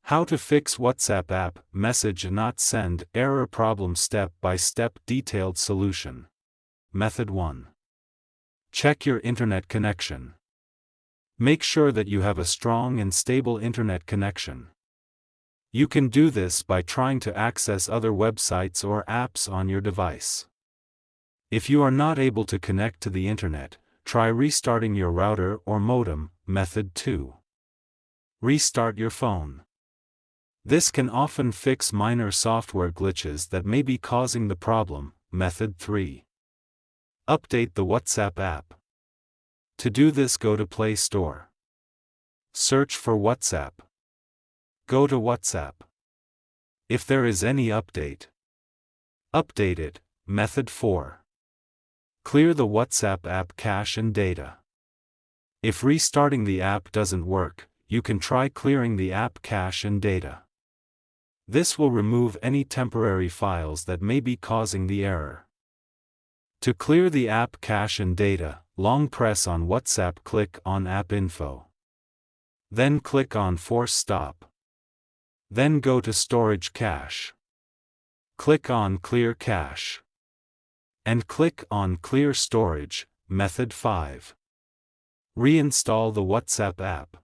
How to fix WhatsApp app message not send error problem step-by-step detailed solution. Method 1. Check your internet connection. Make sure that you have a strong and stable internet connection. You can do this by trying to access other websites or apps on your device. If you are not able to connect to the internet, try restarting your router or modem. Method 2. Restart your phone. This can often fix minor software glitches that may be causing the problem. Method 3. Update the WhatsApp app. To do this, go to Play Store. Search for WhatsApp. Go to WhatsApp. If there is any update, update it. Method 4. Clear the WhatsApp app cache and data. If restarting the app doesn't work, you can try clearing the app cache and data. This will remove any temporary files that may be causing the error. To clear the app cache and data, long press on WhatsApp, click on App Info. Then click on Force Stop. Then go to Storage Cache. Click on Clear Cache. And click on Clear Storage. Method 5. Reinstall the WhatsApp app.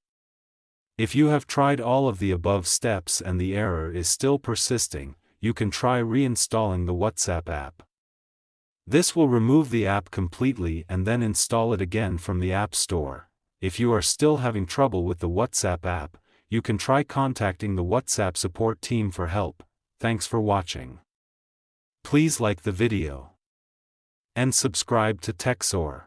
If you have tried all of the above steps and the error is still persisting, you can try reinstalling the WhatsApp app. This will remove the app completely and then install it again from the App Store. If you are still having trouble with the WhatsApp app, you can try contacting the WhatsApp support team for help. Thanks for watching. Please like the video and subscribe to TechSor.